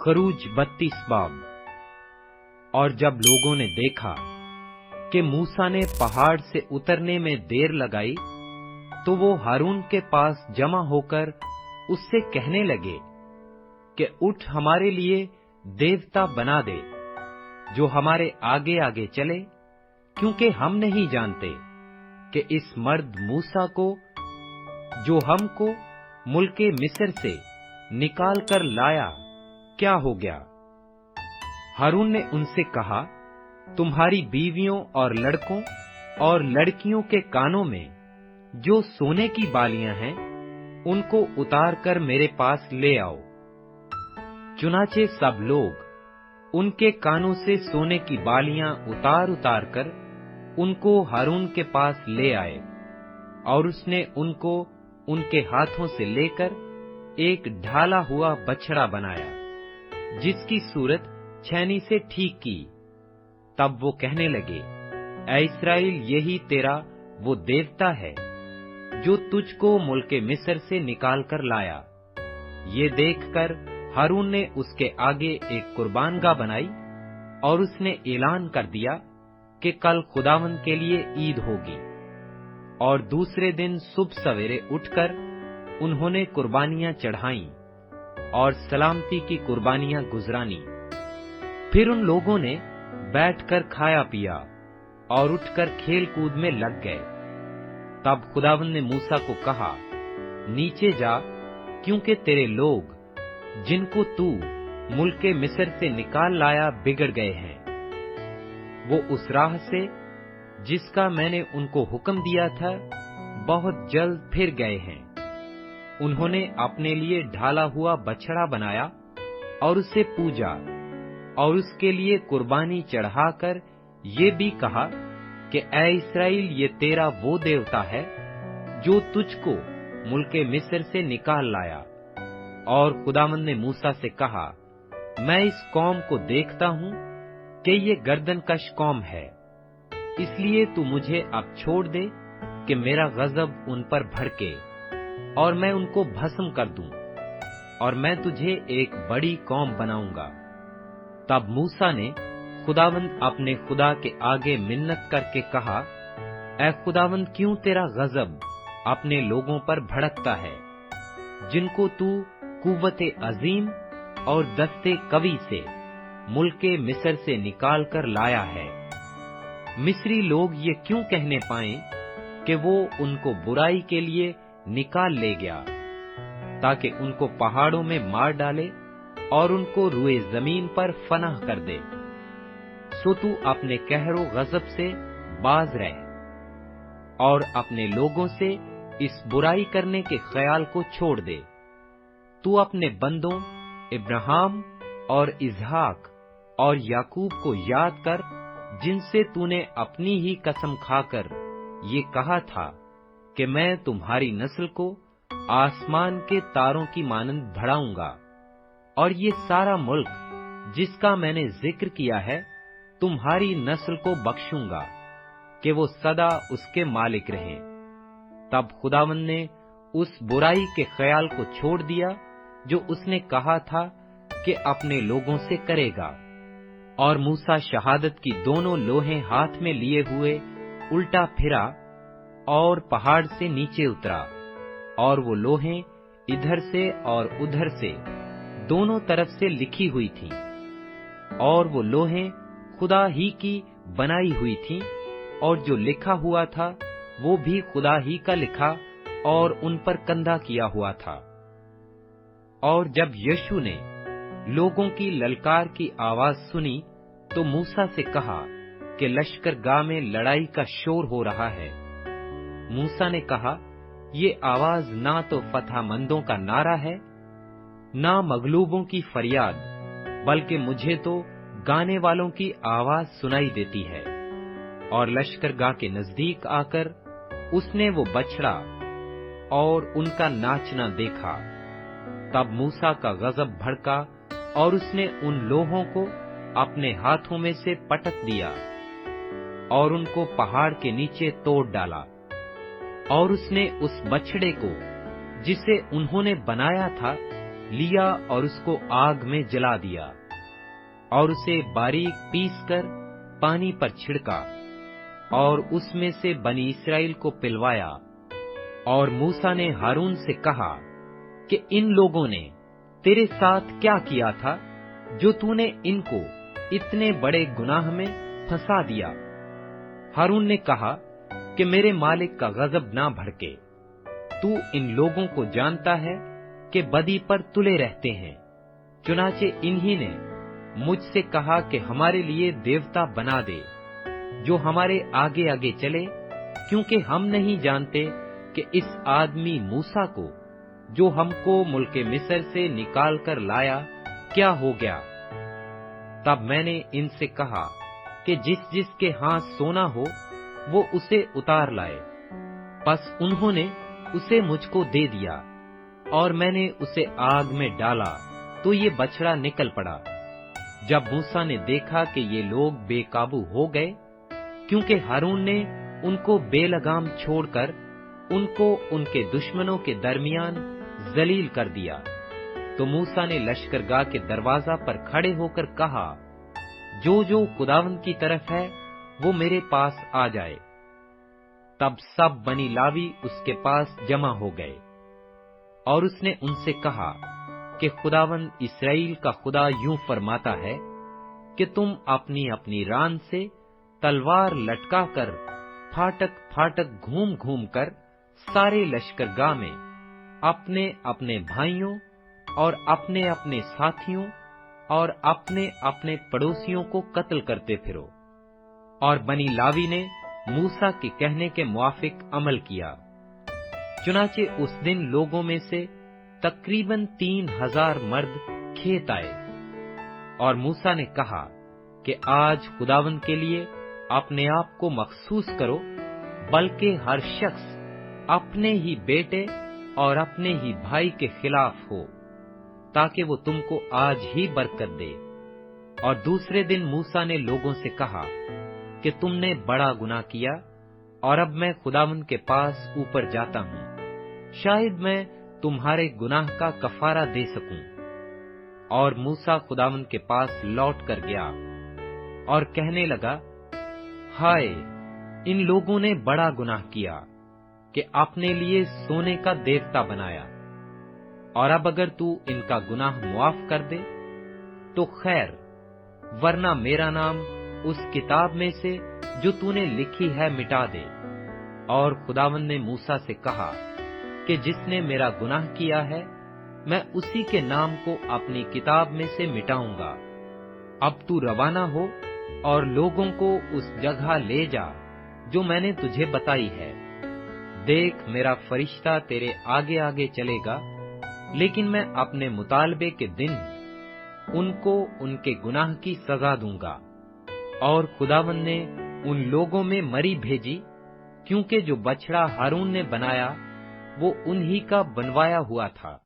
खरूज 32 बाब। और जब लोगों ने देखा कि मूसा ने पहाड़ से उतरने में देर लगाई, तो वो हारून के पास जमा होकर उससे कहने लगे कि उठ, हमारे लिए देवता बना दे जो हमारे आगे आगे चले, क्योंकि हम नहीं जानते कि इस मर्द मूसा को, जो हमको मुल्के मिस्र से निकाल कर लाया, क्या हो गया। हारून ने उनसे कहा, तुम्हारी बीवियों और लड़कों और लड़कियों के कानों में जो सोने की बालियां हैं, उनको उतार कर मेरे पास ले आओ। चुनाचे सब लोग उनके कानों से सोने की बालियां उतार उतार कर उनको हारून के पास ले आए, और उसने उनको उनके हाथों से लेकर एक ढाला हुआ बछड़ा बनाया, जिसकी सूरत छैनी से ठीक की। तब वो कहने लगे, ऐ इस्राएल, यही तेरा वो देवता है जो तुझको मुल्के मिस्र से निकाल कर लाया। ये देखकर हारून ने उसके आगे एक कुर्बानगाह बनाई, और उसने ऐलान कर दिया कि कल खुदावंद के लिए ईद होगी। और दूसरे दिन सुबह सवेरे उठकर उन्होंने कुर्बानियां चढ़ाईं और सलामती की कुर्बानियां गुजरानी। फिर उन लोगों ने बैठकर खाया पिया और उठकर खेल कूद में लग गए। तब खुदावंद ने मूसा को कहा, नीचे जा, क्योंकि तेरे लोग जिनको तू मुल्के मिस्र से निकाल लाया बिगड़ गए हैं। वो उस राह से जिसका मैंने उनको हुक्म दिया था बहुत जल्द फिर गए हैं। उन्होंने अपने लिए ढाला हुआ बछड़ा बनाया और उसे पूजा, और उसके लिए कुर्बानी चढ़ाकर ये भी कहा कि ऐ इस्राएल, ये तेरा वो देवता है जो तुझको मुल्के मिस्र से निकाल लाया। और खुदावंद ने मूसा से कहा, मैं इस कौम को देखता हूं कि ये गर्दनकश कौम है, इसलिए तू मुझे अब छोड़ दे कि मेरा गजब उन पर भड़के और मैं उनको भस्म कर दूं, और मैं तुझे एक बड़ी कौम बनाऊंगा। तब मूसा ने खुदावंद अपने खुदा के आगे मिन्नत करके कहा, ऐ खुदावंद, क्यों तेरा गजब अपने लोगों पर भड़कता है, जिनको तू कुव्वते अजीम और दस्ते कवि से मुल्के मिस्र से निकाल कर लाया है। मिस्री लोग ये क्यों कहने पाएं कि वो उनको बुराई के लिए निकाल ले गया, ताकि उनको पहाड़ों में मार डाले और उनको रुए जमीन पर फनाह कर दे। सो तू अपने कहरो गजब से बाज रह और अपने लोगों से इस बुराई करने के ख्याल को छोड़ दे। तू अपने बंदों इब्राहिम और इसहाक और याकूब को याद कर, जिनसे तूने अपनी ही कसम खाकर ये कहा था कि मैं तुम्हारी नस्ल को आसमान के तारों की मानंद बढ़ाऊंगा, और ये सारा मुल्क जिसका मैंने जिक्र किया है तुम्हारी नस्ल को बख्शूंगा कि वो सदा उसके मालिक रहें। तब खुदावंद ने उस बुराई के ख्याल को छोड़ दिया जो उसने कहा था कि अपने लोगों से करेगा। और मूसा शहादत की दोनों लोहें हाथ में लिए हुए उल्टा फिरा और पहाड़ से नीचे उतरा, और वो लोहें इधर से और उधर से दोनों तरफ से लिखी हुई थीं, और वो लोहें खुदा ही की बनाई हुई थीं, और जो लिखा हुआ था वो भी खुदा ही का लिखा और उन पर कंधा किया हुआ था। और जब यीशु ने लोगों की ललकार की आवाज सुनी, तो मूसा से कहा कि लश्करगाह में लड़ाई का शोर हो रहा है। मूसा ने कहा, ये आवाज ना तो फतहमंदों का नारा है, ना मगलूबों की फरियाद, बल्कि मुझे तो गाने वालों की आवाज सुनाई देती है। और लश्करगाह के नजदीक आकर उसने वो बछड़ा और उनका नाचना देखा। तब मूसा का गजब भड़का, और उसने उन लोहों को अपने हाथों में से पटक दिया और उनको पहाड़ के नीचे तोड़ डाला। और उसने उस बछड़े को, जिसे उन्होंने बनाया था, لیا اور اس کو آگ میں جلا دیا، اور اسے باریک پیس کر پانی پر چھڑکا، اور اس میں سے بنی اسرائیل کو پلوایا۔ اور موسیٰ نے ہارون سے کہا کہ ان لوگوں نے تیرے ساتھ کیا کیا تھا جو تو نے ان کو اتنے بڑے گناہ میں پھنسا دیا؟ ہارون نے کہا کہ میرے مالک کا غضب نہ بھڑکے، تو ان لوگوں کو جانتا ہے کہ بدی پر تلے رہتے ہیں۔ چنانچہ انہی نے مجھ سے کہا کہ ہمارے لیے دیوتا بنا دے جو ہمارے آگے آگے چلے، کیونکہ ہم نہیں جانتے کہ اس آدمی موسیٰ کو جو ہم کو ملک مصر سے نکال کر لایا کیا ہو گیا۔ تب میں نے ان سے کہا کہ جس جس کے ہاں سونا ہو وہ اسے اتار لائے۔ پس انہوں نے اسے مجھ کو دے دیا، اور میں نے اسے آگ میں ڈالا تو یہ بچڑا نکل پڑا۔ جب موسیٰ نے دیکھا کہ یہ لوگ بے قابو ہو گئے، کیونکہ ہارون نے ان کو بے لگام چھوڑ کر ان کو ان کے دشمنوں کے درمیان ذلیل کر دیا، تو موسیٰ نے لشکرگاہ کے دروازہ پر کھڑے ہو کر کہا، جو جو خداوند کی طرف ہے وہ میرے پاس آ جائے۔ تب سب بنی لاوی اس کے پاس جمع ہو گئے، اور اس نے ان سے کہا کہ خداوند اسرائیل کا خدا یوں فرماتا ہے کہ تم اپنی اپنی ران سے تلوار لٹکا کر پھاٹک پھاٹک گھوم گھوم کر سارے لشکرگاہ میں اپنے اپنے بھائیوں اور اپنے اپنے ساتھیوں اور اپنے اپنے پڑوسیوں کو قتل کرتے پھرو۔ اور بنی لاوی نے موسیٰ کے کہنے کے موافق عمل کیا۔ چنانچہ اس دن لوگوں میں سے تقریباً 3000 مرد کھیت آئے، اور موسیٰ نے کہا کہ آج خداوند کے لیے اپنے آپ کو مخصوص کرو، بلکہ ہر شخص اپنے ہی بیٹے اور اپنے ہی بھائی کے خلاف ہو، تاکہ وہ تم کو آج ہی برکت دے۔ اور دوسرے دن موسیٰ نے لوگوں سے کہا کہ تم نے بڑا گناہ کیا، اور اب میں خداوند کے پاس اوپر جاتا ہوں، شاید میں تمہارے گناہ کا کفارہ دے سکوں۔ اور موسیٰ خداوند کے پاس لوٹ کر گیا اور کہنے لگا، ہائے، ان لوگوں نے بڑا گناہ کیا کہ اپنے لیے سونے کا دیوتا بنایا، اور اب اگر تو ان کا گناہ معاف کر دے تو خیر، ورنہ میرا نام اس کتاب میں سے جو تو نے لکھی ہے مٹا دے۔ اور خداوند نے موسیٰ سے کہا کہ جس نے میرا گناہ کیا ہے میں اسی کے نام کو اپنی کتاب میں سے مٹاؤں گا۔ اب تو روانہ ہو اور لوگوں کو اس جگہ لے جا جو میں نے تجھے بتائی ہے۔ دیکھ، میرا فرشتہ تیرے آگے آگے چلے گا، لیکن میں اپنے مطالبے کے دن ان کو ان کے گناہ کی سزا دوں گا۔ اور خداوند نے ان لوگوں میں مری بھیجی، کیونکہ جو بچڑا ہارون نے بنایا وہ انہی کا بنوایا ہوا تھا۔